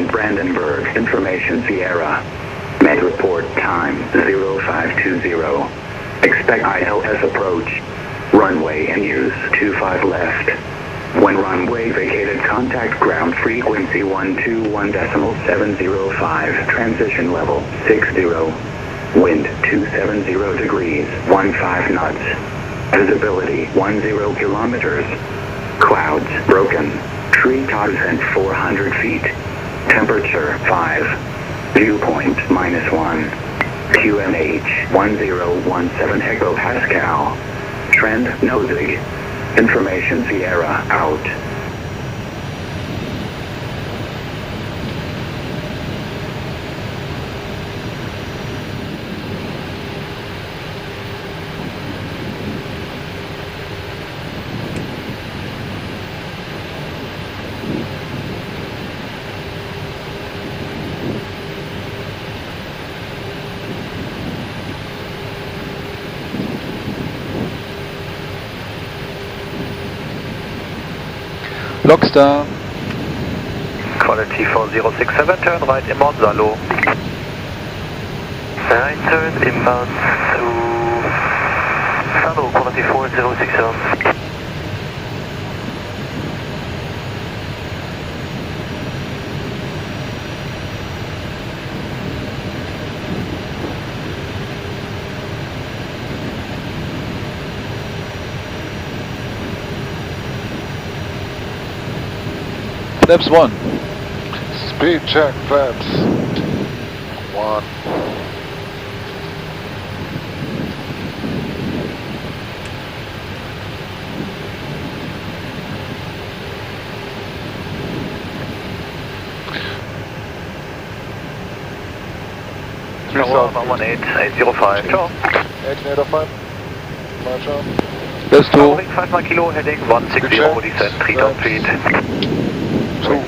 Berlin Brandenburg. Information Sierra. Med report time 0520. Expect ILS approach. Runway in use 25 left. When runway vacated, contact ground frequency 121.705. Transition level 60. Wind 270 degrees 15 knots. Visibility 10 kilometers. Clouds broken. Tree tops at 400 feet. Temperature 5. Viewpoint -1. QNH 1017 hectopascal. Trend nosing. Information Sierra out. Lockstar. Quality 4067, turn right inbound Salo. Right turn inbound to Salo, quality 4067. Flaps 1. Speed check, flaps 1. Tower 11805, ciao. 1885. March on. Flaps 2. Moving 5 kilo, heading 160, descend 3,000 feet.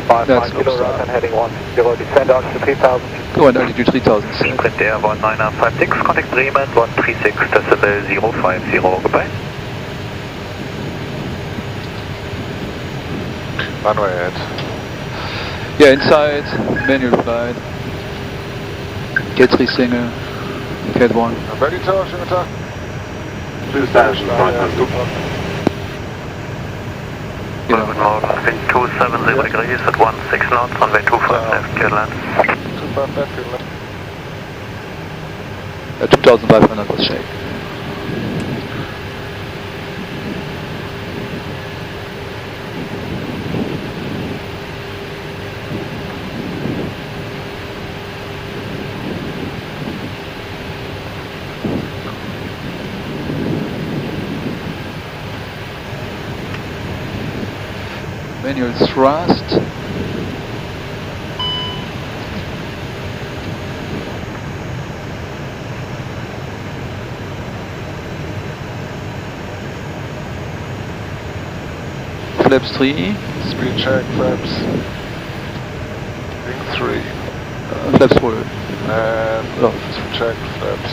5 kilo, right and heading 10, descend altitude 3000. Go on altitude 3000. Sprint Air 1956, contact Bremen 136 decibel 050, goodbye. Runway ahead. Yeah, inside, manual flight. Gate 3 single. Cat 1. Ready to schönen Tag. 2500. Genau. Guten Morgen, wind 270 degrees at 16 knots, runway 25 left, clear land. 25 left, clear land. 2500 was shake. Manual thrust. Flaps 3. Speed check, flaps. Wing 3. Flaps full. And Oh. check, flaps.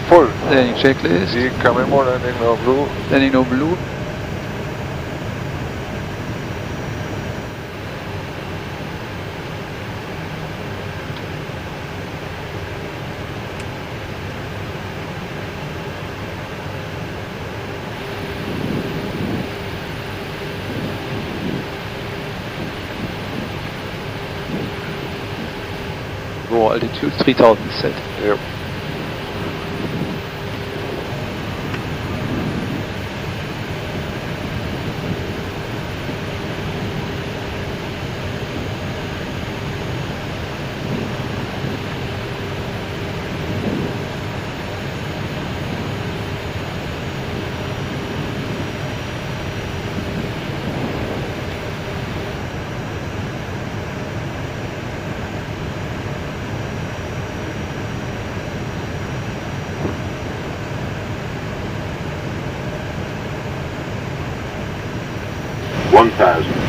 Full. Landing checklist. Incoming more landing, no blue. Landing no blue. Raw altitude 3000 set. Yep.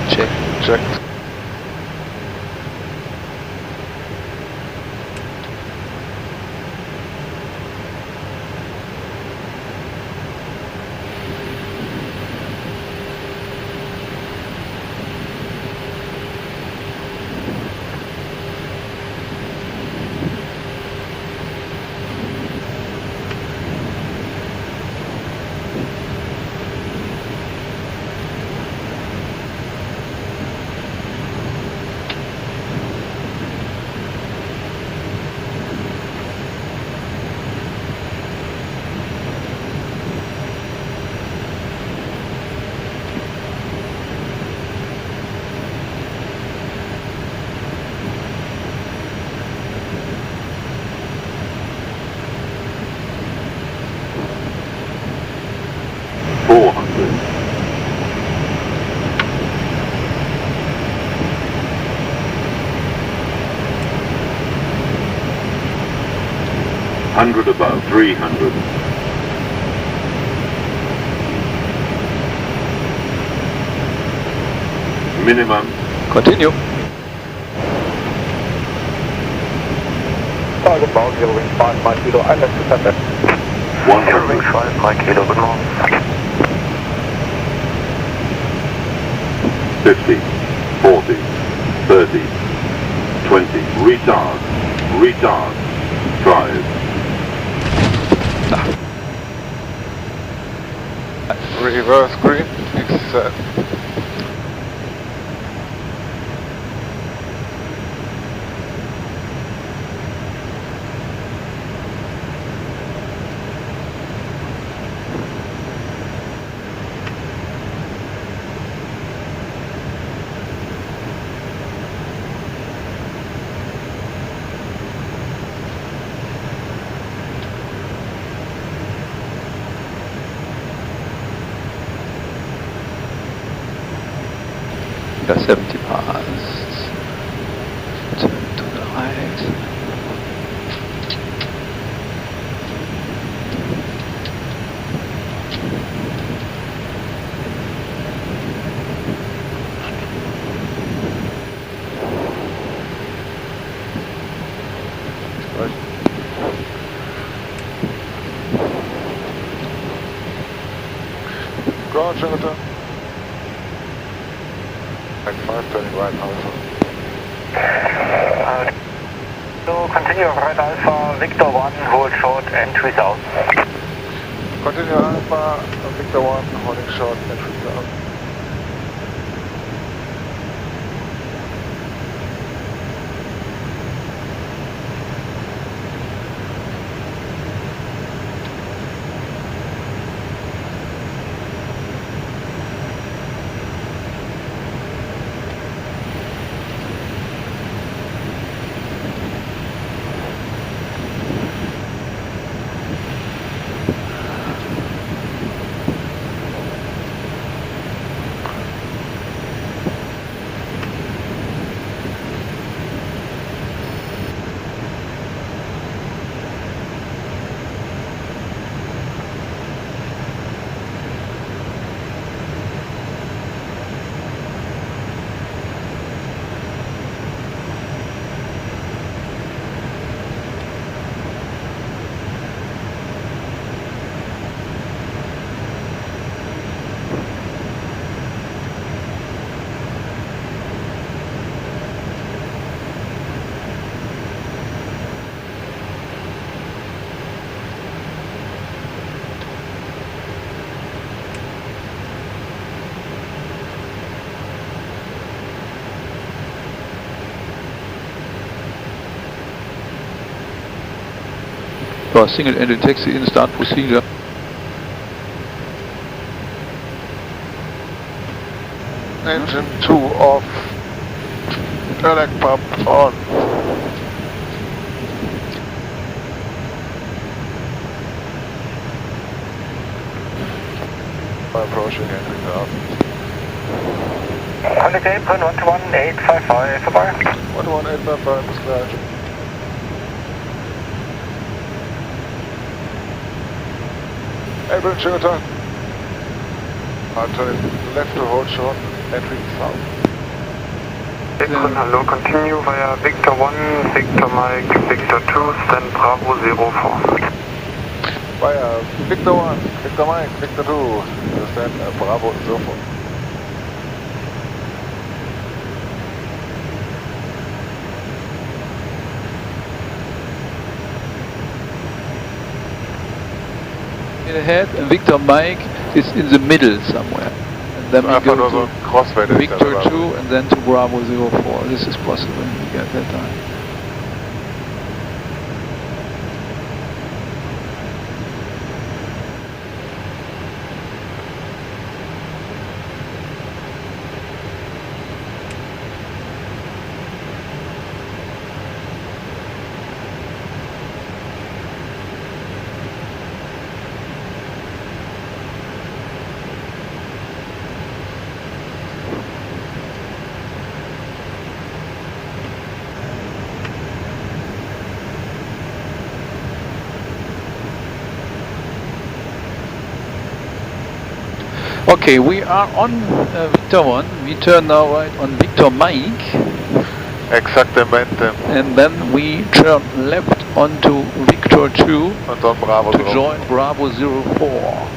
Check. Checked. 100 above, 300. Minimum. Continue. Target bound, Zero Wing 5, Mike Kilo, and let's descend it. 100. 5, Mike Kilo, good morning. 50, 40, 30, 20. Retard. Retard. 5. Reverse green, fix set. We got 70 past. Turn to the right. Ground Jupiter. Like 5 turning right Alpha. So continue right Alpha, Victor 1, hold short, entry south. Continue Alpha, Victor 1, holding short, entry south. For single-engine taxi in start procedure. Engine 2 off. Elec pump on. Approaching entry south. Contact apron 121-855, vorbei. 11855 ist gleich. Apron Jupiter. Turn left to hold short, entry south. Apron, hello, continue via Victor 1, Victor Mike, Victor 2, stand Bravo 04. Via Victor 1, Victor Mike, Victor 2, stand Bravo 04. Ahead, and Victor Mike is in the middle somewhere. And then we Einfach nur so go ein Crossfade. to Victor 2 and then to Bravo 04. This is possible we get that time. Okay, we are on Victor 1. We turn now right on Victor Mike. Exactamente. And then we turn left onto Victor 2 Und dann Bravo to drauf. join Bravo 04.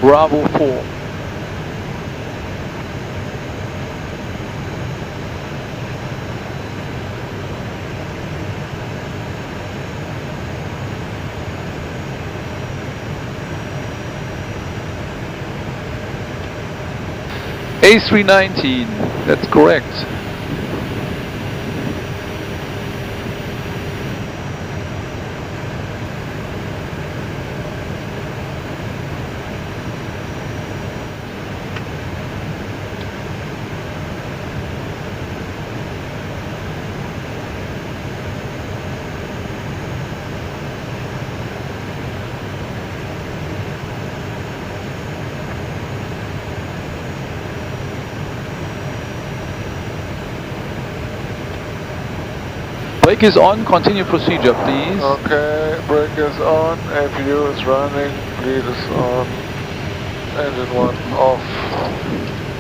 Bravo 4. A319, that's correct. Brake is on, continue procedure please. Okay, brake is on, APU is running, lead is on, engine 1 off.